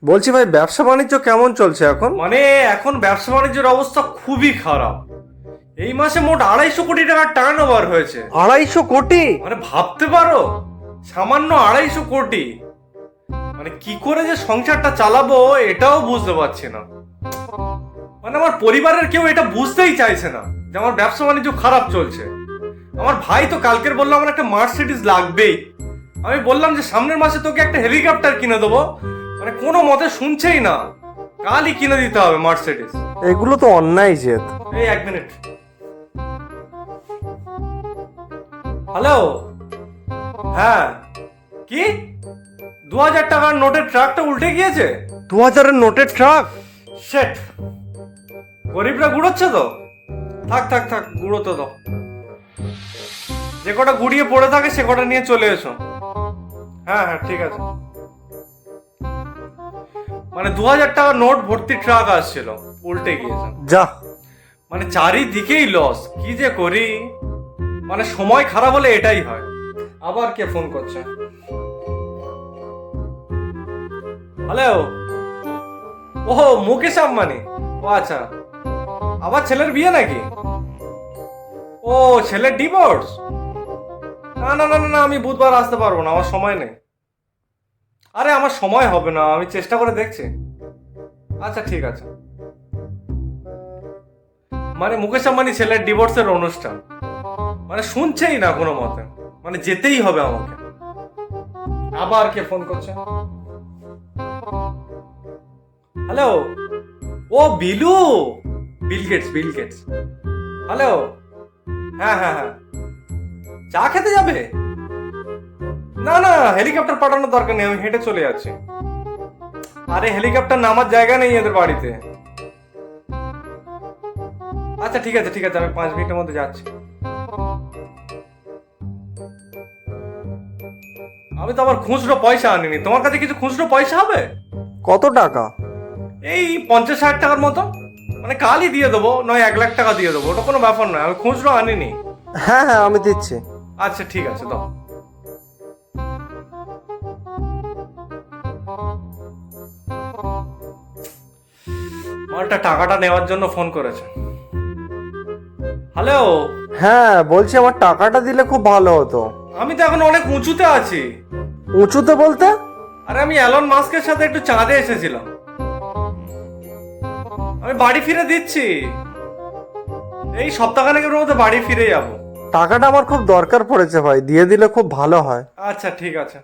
বলছি ভাই, ব্যবসা বাণিজ্য কেমন চলছে এখন? মানে এখন ব্যবসা বাণিজ্যের অবস্থা খুবই খারাপ। এই মাসে মোট 250 কোটি টাকার টার্ন ওভার হয়েছে। 250 কোটি? মানে ভাবতে পারো, সামান্য 250 কোটি। মানে কি করে যে সংসারটা চালাবো এটাও বুঝতে পারছি না। মানে আমার পরিবারের কেউ এটা বুঝতেই চাইছে না যে আমার ব্যবসা বাণিজ্য খারাপ চলছে। আমার ভাই তো কালকের বললো আমার একটা মার্সিডিজ লাগবেই। আমি বললাম যে সামনের মাসে তোকে একটা হেলিকপ্টার কিনে দেবো, মানে কোনো মতে শুনছেই না। কালই কিনে দিতে হবে মার্সিডিজ। এগুলো তো অন্যায় জেদ। এই এক মিনিট। হ্যালো, হ্যাঁ কি 2000 টাকার নোটের ট্রাকটা উল্টে গিয়েছে? 2000-এর নোটের ট্রাক? শেট, গরিবরা গুড়োচ্ছে তো। থাক থাক থাক, গুড়োতে দাও। যে কটা গুড়িয়ে পড়ে থাকে সে কটা নিয়ে চলে এসো। হ্যাঁ হ্যাঁ ঠিক আছে। মানে 2000 টাকার নোট ভর্তি ট্রাক আসছিল, উল্টে গিয়েছে। যা, মানে চারিদিকেই লস, কি যে করি। মানে সময় খারাপ হলে এটাই হয়। আবার কে ফোন করছে? হ্যালো, ওহো মুকেশ আম্বানি। ও আচ্ছা, আবার ছেলের বিয়ে নাকি? ও ছেলের ডিভোর্স? না না না না, আমি বুধবার আসতে পারবো না, আমার সময় নেই। আরে আমার সময় হবে না, আমি চেষ্টা করে দেখছি। আচ্ছা ঠিক আছে। মানে মুকেশ আম্বানি ছেলের ডিভোর্সের অনুষ্ঠান, মানে শুনছেই না কোনো মতে। মানে যেতেই হবে আমাকে। আবার কে ফোন করছে? হ্যালো, ও Bilu, Bill Gates, Bill Gates. Hello, হ্যাঁ হ্যাঁ হ্যাঁ, চা খেতে যাবে? না না, হেলিকপ্টার পাঠানোর দরকার নেই, আমি হেঁটে চলে যাচ্ছি। আরে হেলিকপ্টার নামার জায়গা নেই এদের বাড়িতে। আচ্ছা ঠিক আছে ঠিক আছে, আমি 5 মিনিটের মধ্যে যাচ্ছি। আমি তো আবার খুচরো পয়সা আনিনি, তোমার কাছে কিছু খুচরো পয়সা হবে? কত টাকা? এই 50-60 টাকার মতো। মানে কালই দিয়ে দেবো, নয় 1 লাখ টাকা দিয়ে দেবো, ওটা কোনো ব্যাপার নয়, আমি খুচরো আনিনি। হ্যাঁ হ্যাঁ, আমি দিচ্ছি। আচ্ছা ঠিক আছে, দাও। মালটা টাকাটা নেওয়ার জন্য ফোন করেছে। হ্যালো, হ্যাঁ বলছি, আমার টাকাটা দিলে খুব ভালো হতো। আমি তো এখন অনেক উঁচুতে আছি। উঁচুতে বলতে? আরে আমি অ্যালন মাস্কের সাথে একটু চাঁদে এসেছিলাম। আমি বাড়ি ফিরে দিচ্ছি, এই সপ্তাহখানেকের মধ্যে বাড়ি ফিরে যাব। টাকাটা আমার খুব দরকার পড়েছে ভাই, দিয়ে দিলে খুব ভালো হয়। আচ্ছা ঠিক আছে।